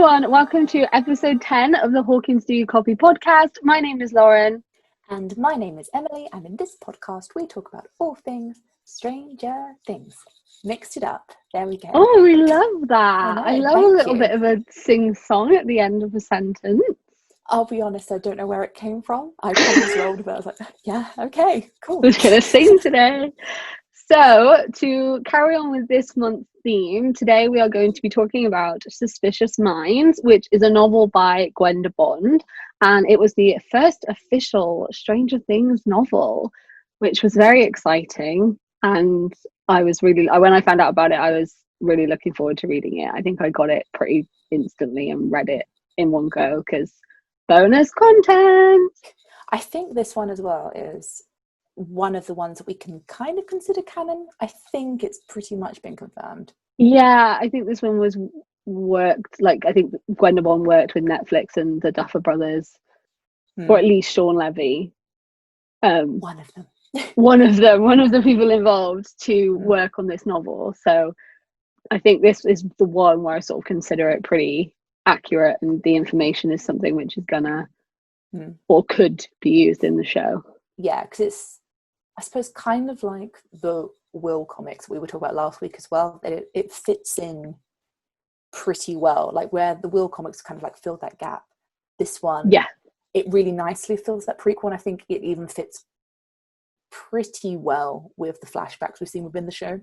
everyone, welcome to episode 10 of the Hawkins Do You Copy podcast. My name is Lauren. And my name is Emily, and in this podcast we talk about all things Stranger Things. Mixed it up. There we go. Oh, we love that. I love a little you. bit of a sing-song at the end of a sentence. I'll be honest, I don't know where it came from. I just rolled with it. I was like, yeah, okay, cool. We're going to sing today. So, to carry on with this month's theme, today we are going to be talking about Suspicious Minds, which is a novel by Gwenda Bond, and it was the first official Stranger Things novel, which was very exciting. And when I found out about it, I was really looking forward to reading it. I think I got it pretty instantly and read it in one go because bonus content. I think this one as well is one of the ones that we can kind of consider canon. I think it's pretty much been confirmed. Yeah, I think this one was worked, like I think Gwenda Bond worked with Netflix and the Duffer Brothers, or at least Sean Levy. One of them. one of the people involved to work on this novel. So I think this is the one where I sort of consider it pretty accurate, and the information is something which is gonna or could be used in the show. Yeah, because it's, I suppose, kind of like the Will comics we were talking about last week as well. It fits in pretty well, like where the Will comics kind of like filled that gap. This one, yeah, it really nicely fills that prequel, and I think it even fits pretty well with the flashbacks we've seen within the show.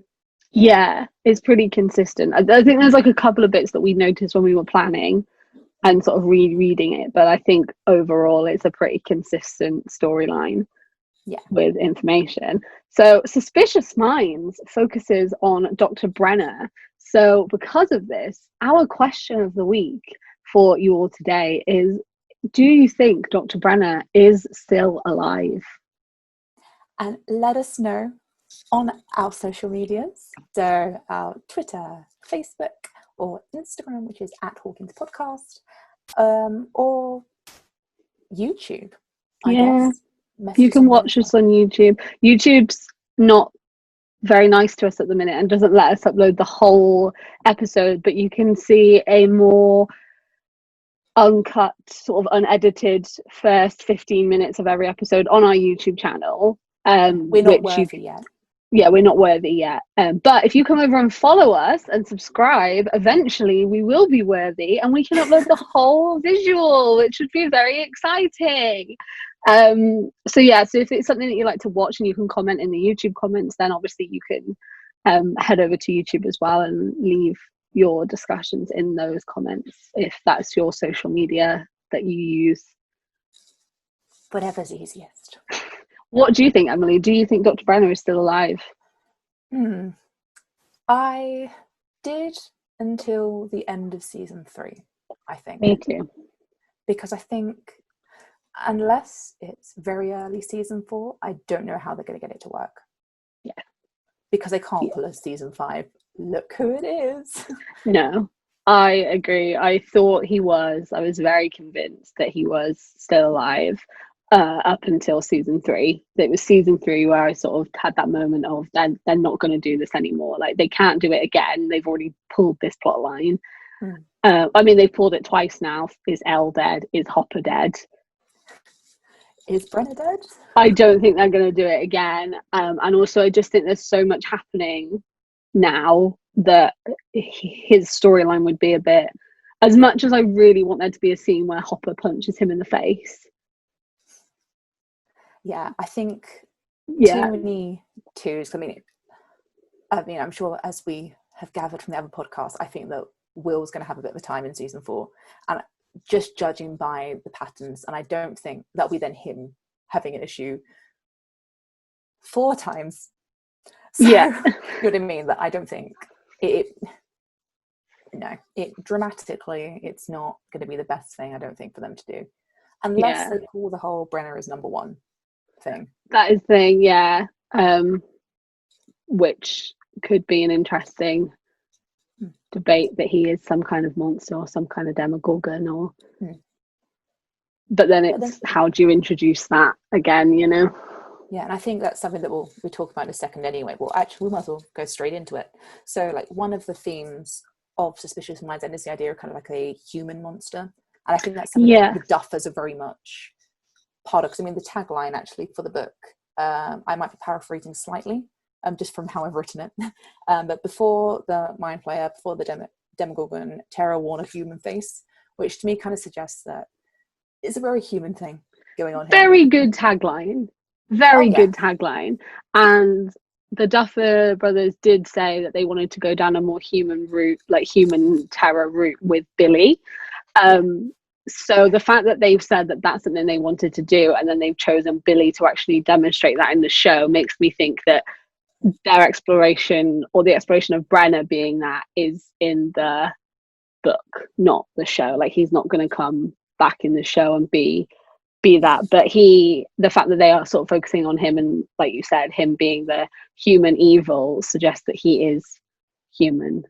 Yeah, it's pretty consistent. I think there's like a couple of bits that we noticed when we were planning and sort of rereading it, but I think overall it's a pretty consistent storyline. Yeah, with information. So Suspicious Minds focuses on Dr. Brenner. So because of this, our question of the week for you all today is, do you think Dr. Brenner is still alive? And let us know on our social medias, so our Twitter, Facebook, or Instagram, which is @Hawkins Podcast, or YouTube, I guess. You can watch us on YouTube. YouTube's not very nice to us at the minute and doesn't let us upload the whole episode, but you can see a more uncut, sort of unedited first 15 minutes of every episode on our YouTube channel. We're not worthy yet. Yeah, we're not worthy yet. But if you come over and follow us and subscribe, eventually we will be worthy and we can upload the whole visual, which would be very exciting. So if it's something that you like to watch and you can comment in the YouTube comments, then obviously you can head over to YouTube as well and leave your discussions in those comments if that's your social media that you use. Whatever's easiest. What do you think, Emily? Do you think Dr. Brenner is still alive? I did until the end of season 3, I think. Me too. Because I think unless it's very early season 4, I don't know how they're going to get it to work. Yeah. Because they can't pull a season 5. Look who it is. No, I agree. I was very convinced that he was still alive up until season 3. It was season 3 where I sort of had that moment of they're not going to do this anymore. Like, they can't do it again. They've already pulled this plot line. I mean, they've pulled it twice now. Is Elle dead? Is Hopper dead? Is Brenner dead? I don't think they're going to do it again. And also, I just think there's so much happening now that his storyline would be a bit, as much as I really want there to be a scene where Hopper punches him in the face. Yeah, I think too many twos. I mean, I'm sure as we have gathered from the other podcasts, I think that Will's going to have a bit of a time in season 4. And just judging by the patterns, and I don't think that'll be then him having an issue 4 times. So, you know what I mean? That I don't think it dramatically, it's not going to be the best thing, I don't think, for them to do. Unless they pull the whole Brenner is number 1 thing. That is the thing, yeah. Which could be an interesting debate, that he is some kind of monster or some kind of demogorgon, or but then how do you introduce that again, you know? Yeah, and I think that's something that we talk about in a second anyway. Well, actually, we might as well go straight into it. So, like, one of the themes of Suspicious Minds and is the idea of kind of like a human monster. And I think that's something that the Duffers are very much part of. Because I mean, the tagline actually for the book, I might be paraphrasing slightly, just from how I've written it. But before the Mind Flayer, before the Demogorgon, Terror wore a human face, which to me kind of suggests that it's a very human thing going on here. Very good tagline. Very good tagline. And the Duffer brothers did say that they wanted to go down a more human route, like human terror route with Billy. So the fact that they've said that that's something they wanted to do, and then they've chosen Billy to actually demonstrate that in the show, makes me think that their exploration, or the exploration of Brenner being that, is in the book, not the show. Like, he's not going to come back in the show and be that, but the fact that they are sort of focusing on him, and like you said, him being the human evil, suggests that he is human.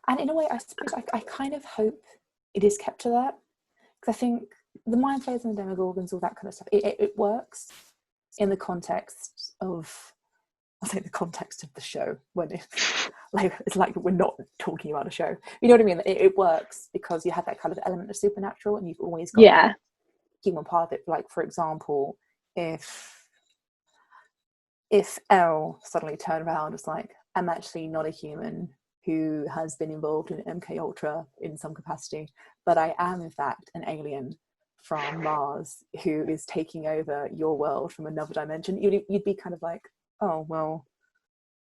And in a way, I suppose I kind of hope it is kept to that, because I think the Mind Flayers and the Demogorgons, all that kind of stuff, it works in the context of, I'll say, the context of the show, when it's like we're not talking about a show, you know what I mean? It works because you have that kind of element of supernatural, and you've always got human part of it. Like, for example, if Elle suddenly turned around and was like, I'm actually not a human who has been involved in MK Ultra in some capacity, but I am in fact an alien from Mars who is taking over your world from another dimension, you'd be kind of like, oh well,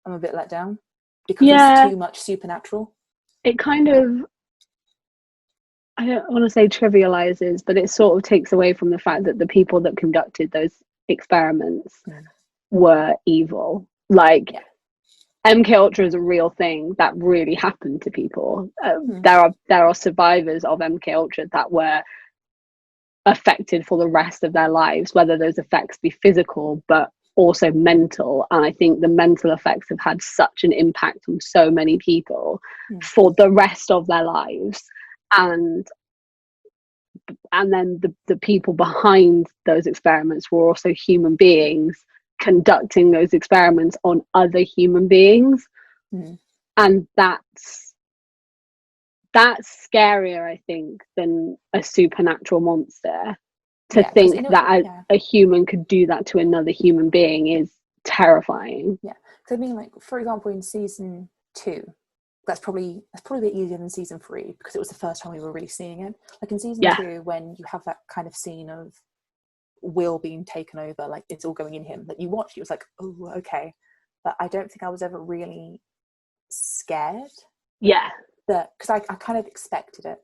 I'm a bit let down because it's too much supernatural. It kind of, I don't want to say trivializes, but it sort of takes away from the fact that the people that conducted those experiments were evil. Like, MK Ultra is a real thing that really happened to people. There are survivors of MK Ultra that were affected for the rest of their lives, whether those effects be physical but also mental. And I think the mental effects have had such an impact on so many people for the rest of their lives. And then the people behind those experiments were also human beings conducting those experiments on other human beings. And that's scarier, I think, than a supernatural monster. To think that a human could do that to another human being is terrifying. So I mean, like, for example, in season 2, that's probably a bit easier than season 3, because it was the first time we were really seeing it. Like in season 2, when you have that kind of scene of Will being taken over, like it's all going in him, that you watched, it was like, oh, okay. But I don't think I was ever really scared. Because I kind of expected it,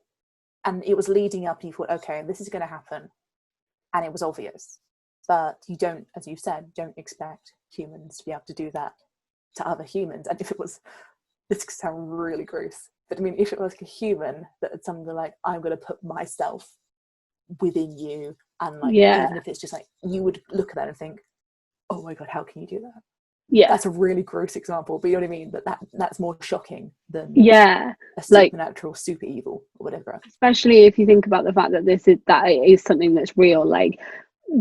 and it was leading up, and you thought, okay, this is going to happen, and it was obvious. But you don't, as you said, don't expect humans to be able to do that to other humans. And if it was, this could sound really gross, but I mean, if it was like a human that had something like, I'm going to put myself within you, and like, even if it's just like, you would look at that and think, oh my god, how can you do that? That's a really gross example, but you know what I mean? But that's more shocking than a supernatural, super evil or whatever. Especially if you think about the fact that that is something that's real. Like,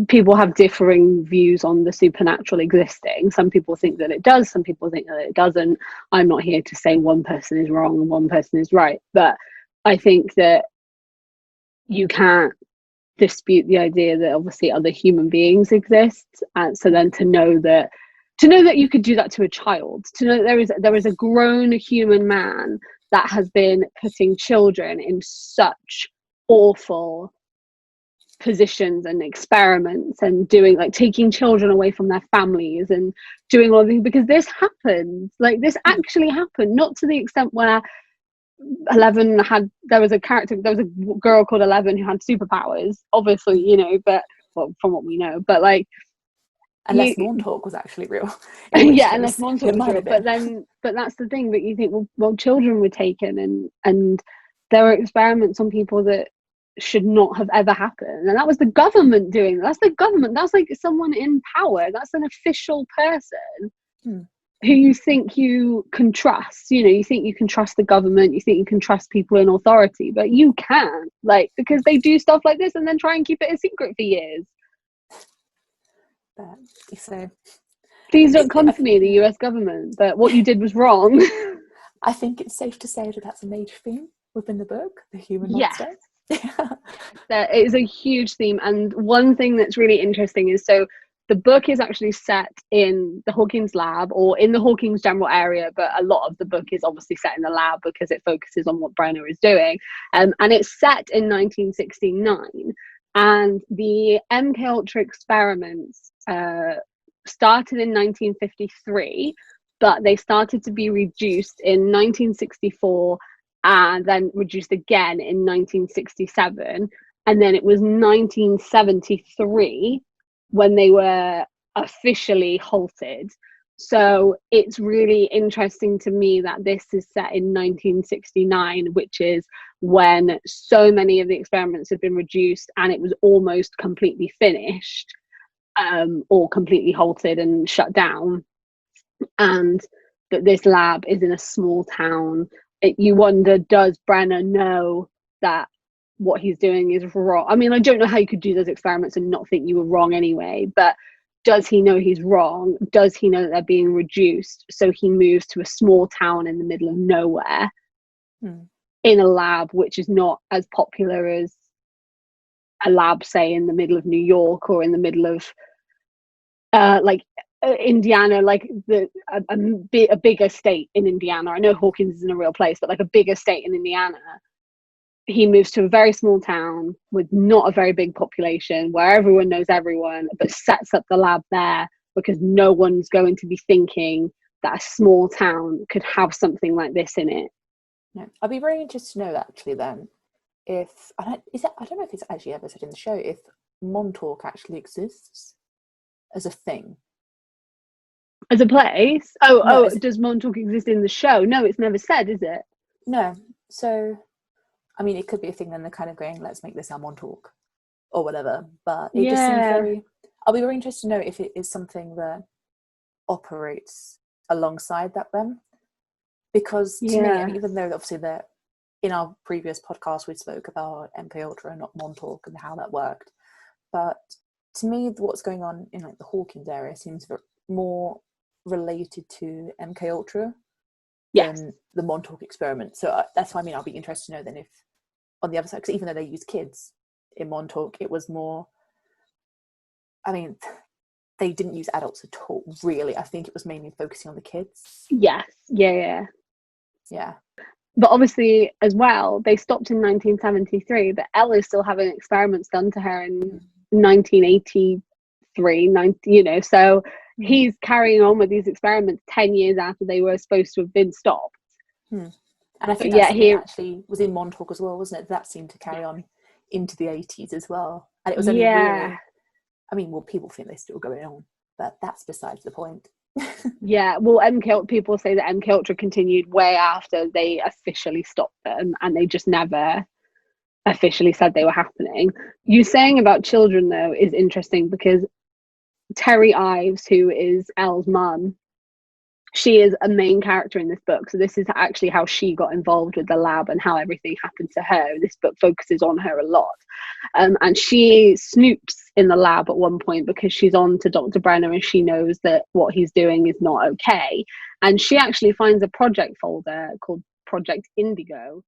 people have differing views on the supernatural existing. Some people think that it does, some people think that it doesn't. I'm not here to say one person is wrong and one person is right, but I think that you can't dispute the idea that obviously other human beings exist, and so then to know that you could do that to a child, to know that there is a grown human man that has been putting children in such awful positions and experiments, and doing, like, taking children away from their families and doing all of these, because this happened. Like, this actually happened, not to the extent where there was a girl called 11 who had superpowers, obviously, you know, but well, from what we know, but like, unless Montauk was actually real. Unless Montauk was real, but that's the thing, that you think, well, children were taken, and there were experiments on people that should not have ever happened, and that was the government doing that. That's the government, that's like someone in power, that's an official person who you think you can trust. You know, you think you can trust the government, you think you can trust people in authority, but you can't, like, because they do stuff like this and then try and keep it a secret for years. So please don't come for me, the US government, that what you did was wrong. I think it's safe to say that that's a major theme within the book, the human monster. There is a huge theme, and one thing that's really interesting is, so the book is actually set in the Hawkins lab, or in the Hawkins general area, but a lot of the book is obviously set in the lab because it focuses on what Brenner is doing. And it's set in 1969, and the MK Ultra experiments started in 1953, but they started to be reduced in 1964 and then reduced again in 1967. And then it was 1973 when they were officially halted. So it's really interesting to me that this is set in 1969, which is when so many of the experiments had been reduced and it was almost completely finished, or completely halted and shut down. And that this lab is in a small town. You wonder, does Brenner know that what he's doing is wrong? I mean, I don't know how you could do those experiments and not think you were wrong anyway, but does he know he's wrong? Does he know that they're being reduced? So he moves to a small town in the middle of nowhere in a lab which is not as popular as a lab, say, in the middle of New York or in the middle of Indiana, like a bigger state in Indiana. I know Hawkins isn't a real place, but like a bigger state in Indiana. He moves to a very small town with not a very big population where everyone knows everyone, but sets up the lab there because no one's going to be thinking that a small town could have something like this in it. No. I'd be very interested to know actually then if I don't know if it's actually ever said in the show if Montauk actually exists as a thing. As a place? Does Montauk exist in the show? No, it's never said, is it? No. So I mean, it could be a thing then they're kind of going, let's make this our Montauk or whatever. But it just seems I'll be very interested to know if it is something that operates alongside that then. Because to me, and even though obviously in our previous podcast we spoke about MK Ultra and not Montauk and how that worked. But to me, what's going on in like the Hawkins area seems more related to MK Ultra than the Montauk experiment. So that's why I'll be interested to know then if on the other side, because even though they use kids in Montauk, it was more, they didn't use adults at all, really. I think it was mainly focusing on the kids. Yes. Yeah. But obviously, as well, they stopped in 1973, but Elle is still having experiments done to her in 1983, so he's carrying on with these experiments 10 years after they were supposed to have been stopped. And I think he actually was in Montauk as well, wasn't it? That seemed to carry on into the 80s as well. And it was only really, people think they're still going on, but that's besides the point. People say that MK Ultra continued way after they officially stopped them, and they just never officially said they were happening. You saying about children, though, is interesting because Terry Ives, who is Elle's mum, she is a main character in this book. So this is actually how she got involved with the lab and how everything happened to her. This book focuses on her a lot. And she snoops in the lab at one point because she's on to Dr. Brenner and she knows that what he's doing is not okay. And she actually finds a project folder called Project Indigo,